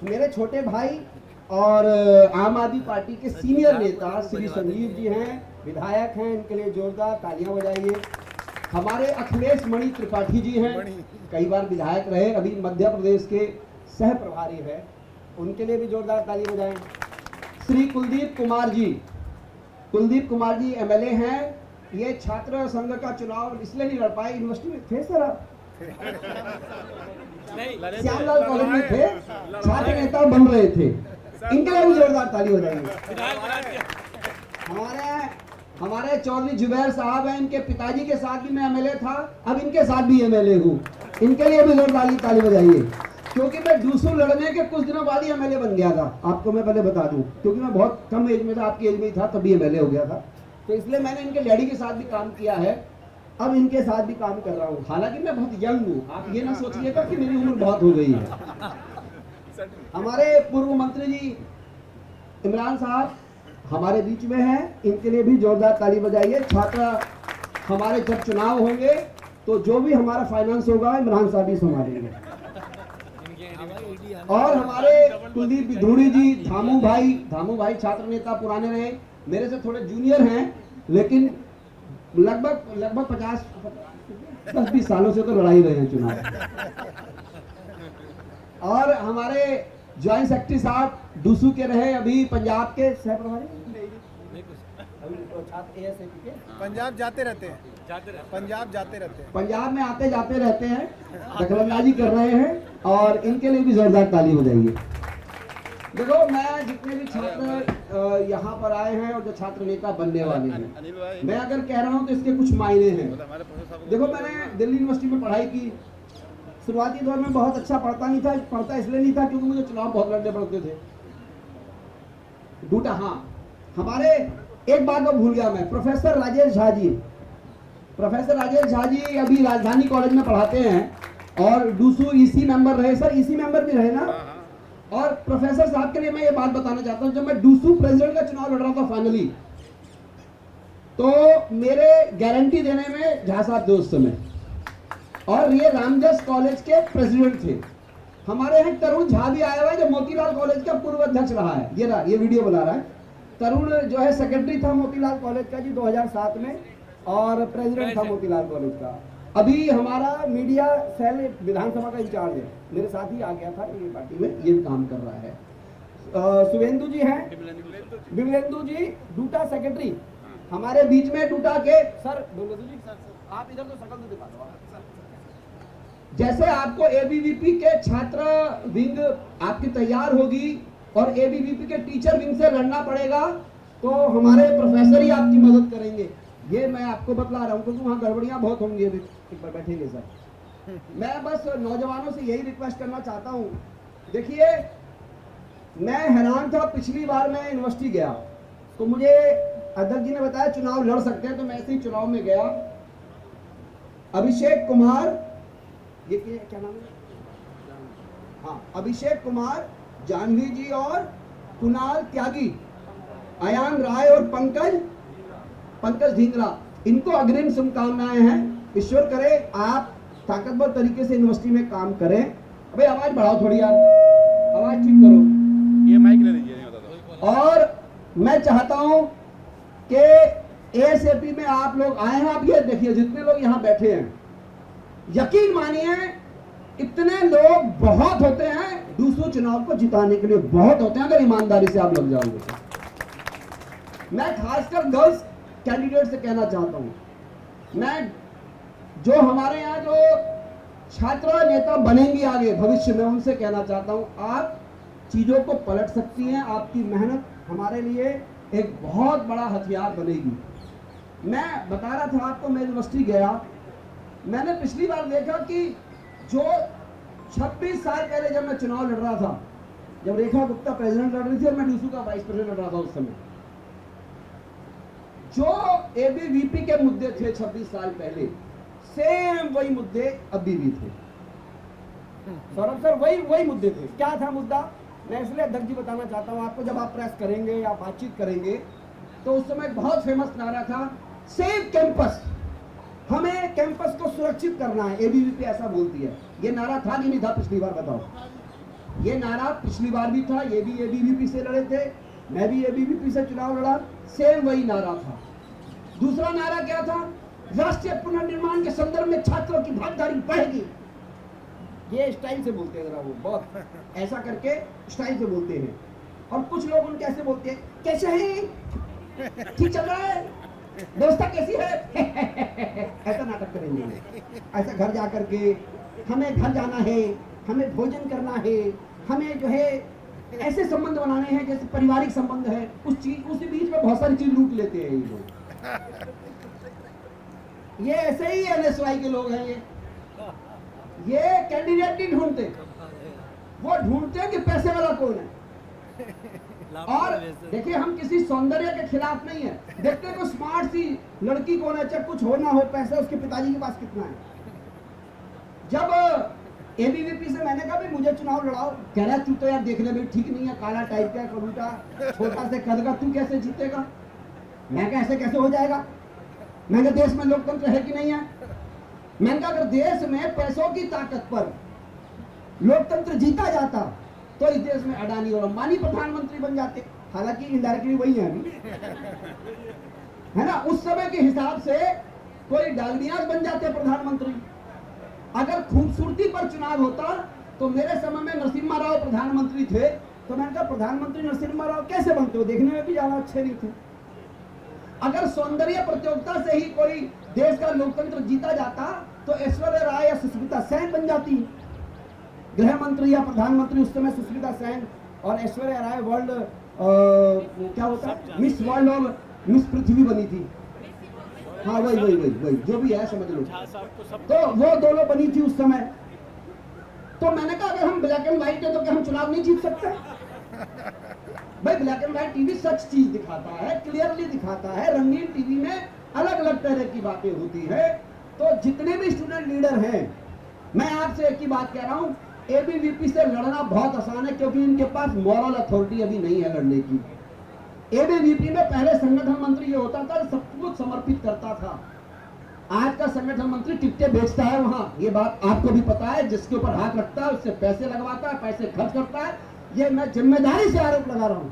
मेरे छोटे भाई और आम आदमी पार्टी के सीनियर नेता श्री संजीव जी हैं, विधायक हैं, इनके लिए जोरदार तालियां बजाइए। हमारे अखिलेश मणि त्रिपाठी जी हैं, कई बार विधायक रहे, अभी मध्य प्रदेश के सह प्रभारी है, उनके लिए भी जोरदार ताली बजाएं। श्री कुलदीप कुमार जी एमएलए हैं। ये छात्र संघ का चुनाव इसलिए नहीं लड़ पाए, यूनिवर्सिटी में थे सर आप, श्यामलाल कॉलेज में थे, छात्र नेता बन रहे थे, इनके लिए भी जोरदार ताली हो जाएगी। हमारे चौधरी जुबैर साहब हैं, इनके पिताजी के साथ भी मैं एमएलए था, अब इनके साथ भी एमएलए हूँ, इनके लिए भी जोरदार ताली बजाइए। क्योंकि मैं दूसरों लड़ने के कुछ दिनों बाद ही एमएलए बन गया था, आपको मैं पहले बता दूं, क्योंकि मैं बहुत कम एज में था, आपकी एज में ही था, तभी एमएलए हो गया था। तो इसलिए मैंने इनके डैडी के साथ भी काम किया है, अब इनके साथ भी काम कर रहा हूँ। हालांकि मैं बहुत यंग हूँ, आप ये ना सोचिएगा कि मेरी उम्र बहुत हो गई है। हमारे पूर्व मंत्री जी इमरान साहब हमारे बीच में हैं, इनके लिए भी जोरदार ताली बजाइए। छात्र हमारे जब चुनाव होंगे तो जो भी हमारा फाइनेंस होगा इमरान साहब ही संभालेंगे। और हमारे कुलदीप धूड़ी जी, धामू भाई छात्र नेता पुराने रहे, मेरे से थोड़े जूनियर हैं, लेकिन लगभग 50-20 सालों से तो लड़ाई रहे हैं चुनाव। और हमारे ज्वाइंट सेक्रेटरी साहब डूसू के रहे, अभी पंजाब के सह प्रभारी, पंजाब जाते रहते हैं, पंजाब में आते जाते रहते हैं, दखलंदाजी कर रहे हैं, और इनके लिए भी जोरदार ताली हो जाएगी। देखो, मैं जितने भी छात्र यहाँ पर आए हैं और जो छात्र नेता बनने वाले हैं, मैं अगर कह रहा हूँ तो इसके कुछ मायने हैं। देखो, मैंने दिल्ली यूनिवर्सिटी में पढ़ाई की, शुरुआती दौर में बहुत अच्छा पढ़ता इसलिए नहीं था क्योंकि मुझे चुनाव बहुत लड़ने पड़ते थे। दूटा, हाँ, हमारे एक बात को भूल गया मैं, प्रोफेसर राजेश झा जी अभी राजधानी कॉलेज में पढ़ाते हैं और डूसू ईसी मेंबर रहे, सर ईसी मेंबर भी रहे ना। और प्रोफेसर साहब के लिए मैं ये बात बताना चाहता हूँ, जब मैं डूसू प्रेसिडेंट का चुनाव लड़ रहा था फाइनली, तो मेरे गारंटी देने में झा साहब थे उस समय, और ये रामजस कॉलेज के प्रेसिडेंट थे। हमारे यहाँ तरुण झा भी आया हुआ है जो मोतीलाल कॉलेज का पूर्व अध्यक्ष रहा है, ये वीडियो बना रहा है। तरुण जो है सेक्रेटरी था मोतीलाल कॉलेज का जी 2007 में, और प्रेसिडेंट था मोतीलाल कॉलेज का। अभी हमारा मीडिया सेल विधानसभा का इंचार्ज है, मेरे साथ ही आ गया था ये पार्टी में, ये भी काम कर रहा है। शुभेंदु जी हैं, विमलेंदु जी डूटा सेक्रेटरी हमारे बीच में, डूटा के सर जी, आप इधर तो शकल तो दिखा दो। जैसे आपको एबीवीपी के छात्र विंग आपकी तैयार होगी और एबीवीपी के टीचर विंग से लड़ना पड़ेगा, तो हमारे प्रोफेसर ही आपकी मदद करेंगे, ये मैं आपको बतला रहा हूँ, क्योंकि वहाँ गड़बड़ियाँ बहुत होंगी। अभी एक बार बैठेंगे सर, मैं बस नौजवानों से यही रिक्वेस्ट करना चाहता हूँ। देखिए, मैं हैरान था, पिछली बार मैं यूनिवर्सिटी गया तो मुझे अध्यक्ष जी ने बताया चुनाव लड़ सकते हैं, तो मैं ऐसे ही चुनाव में गया। अभिषेक कुमार, ये क्या नाम है, हाँ, अभिषेक कुमार, जानवी जी और कुणाल त्यागी, अयान राय और पंकज ढींगरा, इनको अग्रिम शुभकामनाएं हैं। ईश्वर करे आप ताकतवर तरीके से यूनिवर्सिटी में काम करें। अबे आवाज बढ़ाओ थोड़ी यार, आवाज ठीक करो, ये माइक ले लीजिए। और मैं चाहता हूं कि एएसएपी में आप लोग आए हैं, आप ये देखिए जितने लोग यहाँ बैठे हैं, यकीन मानिए इतने लोग बहुत होते हैं दूसरों चुनाव को जिताने के लिए, बहुत होते हैं अगर ईमानदारी से आप लग जाओगे तो। मैं खासकर गर्ल्स कैंडिडेट से कहना चाहता हूं, मैं जो हमारे यहाँ जो छात्र नेता बनेंगी आगे भविष्य में, उनसे कहना चाहता हूं, आप चीजों को पलट सकती हैं, आपकी मेहनत हमारे लिए एक बहुत बड़ा हथियार बनेगी। मैं बता रहा था आपको, मैं यूनिवर्सिटी गया, मैंने पिछली बार देखा कि जो 26 साल पहले जब मैं चुनाव लड़ रहा था, जब रेखा गुप्ता प्रेसिडेंट लड़ रही थी और मैं डूसू का वाइस प्रेसिडेंट लड़ रहा था, उस समय जो एबीवीपी के मुद्दे थे 26 साल पहले, सेम वही मुद्दे अभी भी थे। सौरभ सर, वही मुद्दे थे। क्या था मुद्दा, मैं इसलिए अध्यक्ष जी बताना चाहता हूं आपको, जब आप प्रेस करेंगे या बातचीत करेंगे तो उस समय बहुत फेमस नारा था, सेव कैंपस, हमें कैंपस को सुरक्षित करना है, एबीवीपी ऐसा बोलती है। ये नारा था कि नहीं था पिछली बार, बताओ। ये नारा पिछली बार भी था, ये भी एबीवीपी से लड़े थे, मैं भी एबीवीपी से चुनाव लड़ा, सेम वही नारा था। दूसरा नारा क्या था? राष्ट्रीय पुनर्निर्माण के संदर्भ में छात्रों की भागीदारी बढ़ेगी। ये स्टाइल से बोलते हैं, जरा वो बहुत ऐसा करके स्टाइल से बोलते हैं। और कुछ लोग उनके ऐसे बोलते हैं, कैसे हैं, ठीक चल रहा है, व्यवस्था कैसी है ऐसा नाटक करेंगे। ऐसा घर जा करके हमें घर जाना है, हमें भोजन करना है, हमें जो है ऐसे संबंध बनाने हैं जैसे पारिवारिक संबंध है, उसी बीच में बहुत सारी चीज लूट लेते हैं ये लोग। ये ऐसे ही एनएसवाई के लोग हैं। ये कैंडिडेट नहीं ढूंढते, वो ढूंढते हैं कि पैसे वाला कौन है। और देखिए, हम किसी सौंदर्य के खिलाफ नहीं है, देखते हैं को स्मार्ट सी लड़की कौन है, चाहे कुछ हो ना हो, पैसा उसके पिताजी के पास कितना है। जब एबीवीपी से मैंने कहा भाई मुझे चुनाव लड़ाओ, कह रहा तू तो यार देखने में ठीक नहीं है, काला टाइप का, कबूटा, छोटा से कद का, तू कैसे जीतेगा। मैं कहा ऐसे कैसे हो जाएगा, मैंने देश में लोकतंत्र है कि नहीं है। मैंने कहा अगर देश में पैसों की ताकत पर लोकतंत्र जीता जाता तो इस देश में अडानी और अंबानी प्रधानमंत्री बन जाते, हालांकि इनडायरेक्टली वही है अभी, है ना। उस समय के हिसाब से कोई डालमियाज बन जाते प्रधानमंत्री। अगर खूबसूरती पर चुनाव होता तो मेरे समय में नरसिम्हा राव प्रधानमंत्री थे, तो मैंने कहा प्रधानमंत्री नरसिम्हा राव कैसे बनते हो, देखने में भी ज्यादा अच्छे नहीं थे। अगर सौंदर्य प्रतियोगिता से ही कोई देश का लोकतंत्र जीता जाता तो ऐश्वर्या राय या सुष्मिता सेन बन जाती, गृह मंत्री या प्रधानमंत्री। उस समय सुष्मिता सेन और ऐश्वर्या राय वर्ल्ड क्या होता मिस वर्ल्ड और मिस पृथ्वी बनी थी। हाँ वही जो भी है समझ लो। तो वो दोनों बनी थी उस समय। तो मैंने कहा अगर हम ब्लैक एंड व्हाइट है तो क्या हम चुनाव नहीं जीत सकते? भाई ब्लैक एंड व्हाइट टीवी सच चीज दिखाता है, क्लियरली दिखाता है। रंगीन टीवी में अलग अलग तरह की बातें होती है। तो जितने भी स्टूडेंट लीडर हैं, मैं आपसे एक ही बात कह रहा हूं, एबीवीपी से लड़ना बहुत आसान है, क्योंकि इनके पास मॉरल अथॉरिटी अभी नहीं है लड़ने की। एबीवीपी में पहले संगठन मंत्री ये होता था, सब कुछ समर्पित करता था। आज का संगठन मंत्री टिकटें बेचता है वहां, ये बात आपको भी पता है। जिसके ऊपर हाथ रखता है उससे पैसे लगवाता है, पैसे खर्च करता है। ये मैं जिम्मेदारी से आरोप लगा रहा हूं।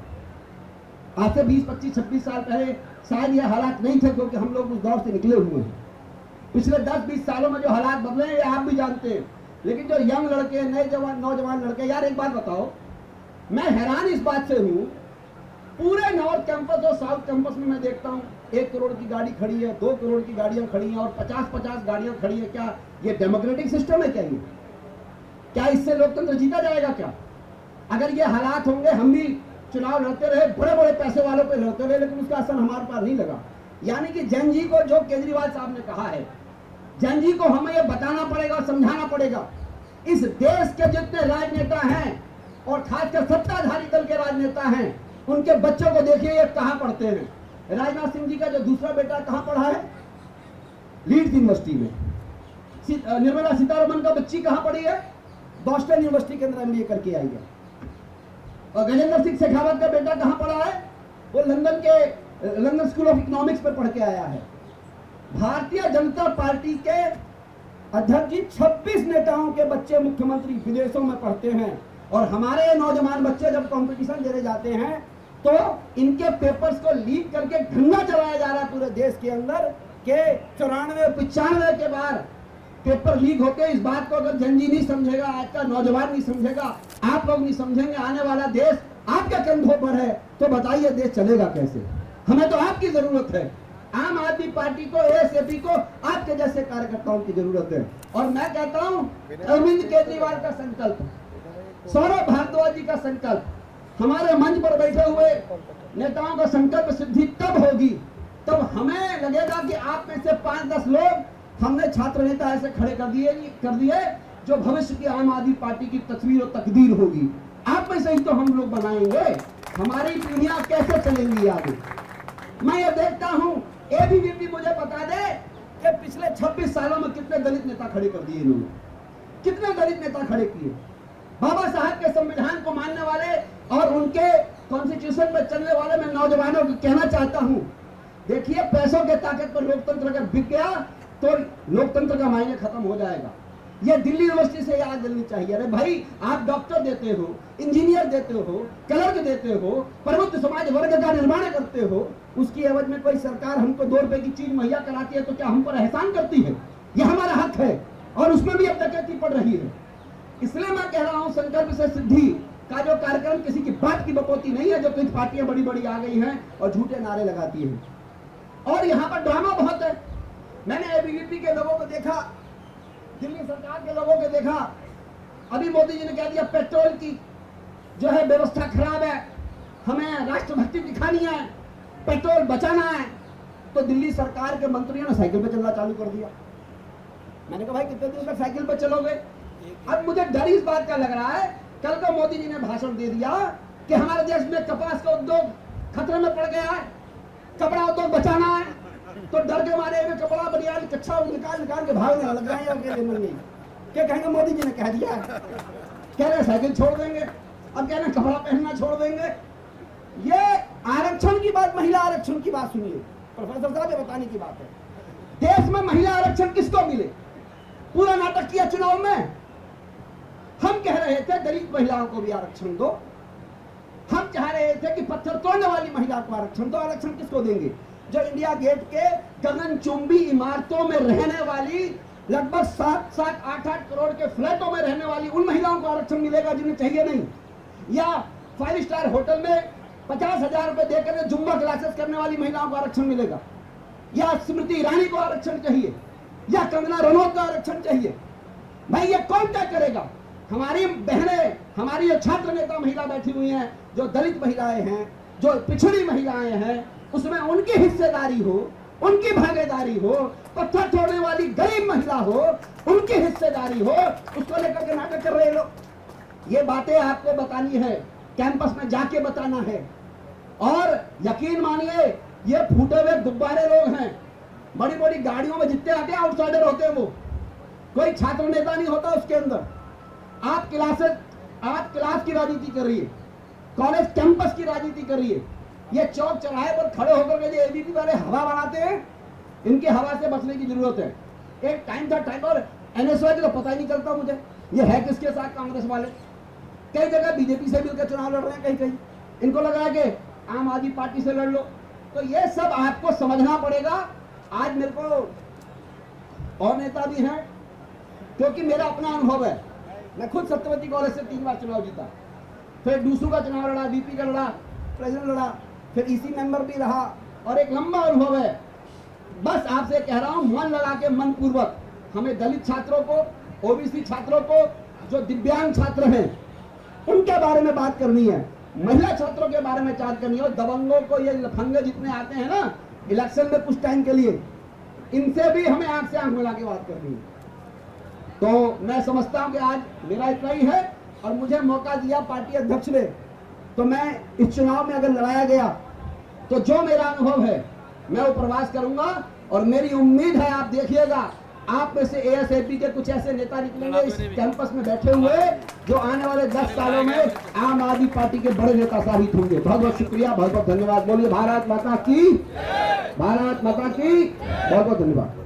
आज से 20, 25, 26 साल पहले शायद ये हालात नहीं थे, क्योंकि हम लोग उस दौर से निकले हुए हैं। पिछले 10-20 सालों में जो हालात बदले हैं ये आप भी जानते हैं। लेकिन जो यंग लड़के, नए नौजवान लड़के, यार एक बात बताओ, मैं हैरान इस बात से हूं, पूरे नॉर्थ कैंपस और साउथ कैंपस में मैं देखता हूं 1 करोड़ की गाड़ी खड़ी है, 2 करोड़ की गाड़ियां खड़ी हैं और 50-50 गाड़ियां खड़ी है। क्या ये डेमोक्रेटिक सिस्टम है? क्या इससे लोकतंत्र जीता जाएगा? क्या अगर ये हालात होंगे, हम भी चुनाव लड़ते रहे, बड़े बड़े पैसे वालों पे लड़ते रहे, लेकिन उसका असर हमारे पास नहीं लगा। यानी कि जैन जी को, जो केजरीवाल साहब ने कहा है, जैन जी को हमें ये बताना पड़ेगा, समझाना पड़ेगा। इस देश के जितने राजनेता हैं और खासकर सत्ताधारी दल के राजनेता हैं, उनके बच्चों को देखिए ये कहां पढ़ते हैं। राजनाथ सिंह जी का जो दूसरा बेटा कहां पढ़ा है? लीड्स यूनिवर्सिटी में। निर्मला सीतारमण का बच्ची कहां पढ़ी है? बॉस्टन यूनिवर्सिटी के अंदर एमबीए करके आई है। और गजेंद्र सिंह शेखावत का बेटा कहां पढ़ा है? वो लंदन स्कूल ऑफ इकोनॉमिक्स पर पढ़ के आया है। भारतीय जनता पार्टी के अध्यक्ष जी 26 नेताओं के बच्चे मुख्यमंत्री विदेशों में पढ़ते हैं। और हमारे नौजवान बच्चे जब कंपटीशन देने जाते हैं तो इनके पेपर्स को लीक करके धंधा चलाया जा रहा है पूरे देश के अंदर के 94-95 के बाद पेपर लीक होते हैं। इस बात को अगर जन जी नहीं समझेगा, आज का नौजवान नहीं समझेगा, आप लोग नहीं समझेंगे, आने वाला देश आपके कंधों पर है, तो बताइए देश चलेगा कैसे? हमें तो आपकी जरूरत है। आम आदमी पार्टी को, एएसएपी को आपके जैसे कार्यकर्ताओं की जरूरत है। और मैं कहता हूं अरविंद केजरीवाल का संकल्प, सौरभ भारद्वाज जी का संकल्प, हमारे मंच पर बैठे हुए नेताओं का संकल्प सिद्धि तब होगी, तब हमें लगेगा कि आप में से 5-10 लोग हमने छात्र नेता ऐसे खड़े कर दिए जो भविष्य की आम आदमी पार्टी की तस्वीर और तकदीर होगी। आप में से ही तो हम लोग बनाएंगे। हमारी पीढ़ियां कैसे चलेंगी आगे? मैं ये देखता हूं, एबीवीपी मुझे बता दे कि पिछले 26 सालों में कितने दलित नेता खड़े कर दिए इन्होंने, कितने दलित नेता खड़े किए। बाबा साहब के संविधान को मानने वाले और उनके कॉन्स्टिट्यूशन पर चलने वाले मैं नौजवानों को कहना चाहता हूं, देखिए पैसों के ताकत पर लोकतंत्र अगर बिक गया तो लोकतंत्र का मायने खत्म हो जाएगा। ये दिल्ली यूनिवर्सिटी से याद दिलनी चाहिए। अरे भाई, आप डॉक्टर देते हो, इंजीनियर देते हो, क्लर्क देते हो, प्रबुद्ध समाज वर्ग का निर्माण करते हो, उसकी एवज में कोई सरकार हमको 2 रुपए की चीज मुहैया कराती है तो क्या हम पर एहसान करती है? यह हमारा हक है और उसमें भी अब डकैती पड़ रही है। इसलिए मैं कह रहा हूं, संकल्प से सिद्धि का जो कार्यक्रम किसी की बात की बपोती नहीं है, जो कुछ पार्टियां बड़ी बड़ी आ गई हैं और झूठे नारे लगाती हैं। और यहाँ पर ड्रामा बहुत है। मैंने एबीवीपी के लोगों को देखा, दिल्ली सरकार के लोगों को देखा। अभी मोदी जी ने कह दिया पेट्रोल की जो है व्यवस्था खराब है, हमें राष्ट्रभक्ति दिखानी है, पेट्रोल बचाना है, तो दिल्ली सरकार के मंत्रियों ने साइकिल पे चलना चालू कर दिया। मैंने कहा भाई कितने दिन तक साइकिल पे चलोगे? अब मुझे डर इस बात का लग रहा है, कल को मोदी जी ने भाषण दे दिया कि हमारे देश में कपास का उद्योग खतरे में पड़ गया है, कपड़ा उद्योग बचाना है, तो डर के मारे में कपड़ा बनियान कच्चा निकाल के भागने लग जाएंगे। क्या कहेंगे? मोदी जी ने कह दिया, कह रहे साइकिल छोड़ देंगे, अब कह रहे कपड़ा पहनना छोड़ देंगे। ये आरक्षण की बात, महिला आरक्षण की बात सुनिए, प्रोफेसर साहब ये बताने की बात है। देश में महिला आरक्षण किसको मिले? पूरा नाटक किया चुनाव में। हम कह रहे थे दलित महिलाओं को भी आरक्षण दो, हम चाह रहे थे कि पत्थर तोड़ने वाली महिला को आरक्षण दो। आरक्षण किसको देंगे? जो इंडिया गेट के गगनचुंबी इमारतों में रहने वाली, लगभग 7-8 करोड़ के फ्लैटों में रहने वाली उन महिलाओं को आरक्षण मिलेगा जिन्हें चाहिए नहीं, या 5 स्टार होटल में 50,000 रुपए देकर जुम्बा क्लासेस करने वाली महिलाओं को आरक्षण मिलेगा, या स्मृति ईरानी को आरक्षण चाहिए, या कंगना रनौत को आरक्षण चाहिए? भाई ये कौन तय करेगा? हमारी बहनें, हमारी जो छात्र नेता महिला बैठी हुई हैं, जो दलित महिलाएं हैं, जो पिछड़ी महिलाएं हैं, उसमें उनकी हिस्सेदारी हो, उनकी भागीदारी हो। पत्थर तोड़ने वाली गरीब महिला हो, उनकी हिस्सेदारी हो, उसको लेकर के नाटक कर रहे लोग। ये बातें आपको बतानी है, कैंपस में जाके बताना है। और यकीन मानिए, ये फूटे हुए गुब्बारे लोग हैं, बड़ी बड़ी गाड़ियों में जितने आते हैं आउटसाइडर होते हैं, वो कोई छात्र नेता नहीं होता उसके अंदर। आप क्लास की राजनीति कर रही है, कॉलेज कैंपस की राजनीति कर रही है। ये चौक चौराहे पर खड़े होकर के जो एबीपी वाले हवा बनाते हैं, इनकी हवा से बचने की जरूरत है। एक टाइम था, टाइम और एनएसवाई का पता ही नहीं चलता मुझे ये है किसके साथ। कांग्रेस वाले कई जगह बीजेपी से मिलकर चुनाव लड़ रहे हैं, कहीं इनको लग रहा है कि आम आदमी पार्टी से लड़ लो। तो ये सब आपको समझना पड़ेगा। आज मेरे को और नेता भी हैं, क्योंकि मेरा अपना अनुभव है। मैं खुद सत्यवती कॉलेज से 3 बार चुनाव जीता, फिर डूसू का चुनाव लड़ा, बीपी का लड़ा, प्रेसिडेंट लड़ा, फिर ईसी मेंबर भी रहा, और एक लंबा अनुभव है। बस आपसे कह रहा हूं, मन लगा के मन पूर्वक हमें दलित छात्रों को, ओबीसी छात्रों को, जो दिव्यांग छात्र हैं उनके बारे में बात करनी है, महिला छात्रों के बारे में बात करनी है। और दबंगों को, ये लफंगे जितने आते हैं ना इलेक्शन में कुछ टाइम के लिए, इनसे भी हमें आंख से आंख मिला के बात करनी है। तो मैं समझता हूं कि आज मेरा इतना ही है, और मुझे मौका दिया पार्टी अध्यक्ष ने, तो मैं इस चुनाव में अगर लड़ाया गया तो जो मेरा अनुभव है मैं वो प्रवास करूंगा। और मेरी उम्मीद है, आप देखिएगा, आप में से एएसएपी के कुछ ऐसे नेता निकलेंगे इस कैंपस में बैठे हुए, जो आने वाले 10 सालों में आम आदमी पार्टी के बड़े नेता साबित होंगे। बहुत बहुत शुक्रिया, बहुत बहुत धन्यवाद। बोलिए भारत माता की, भारत माता की, बहुत बहुत धन्यवाद।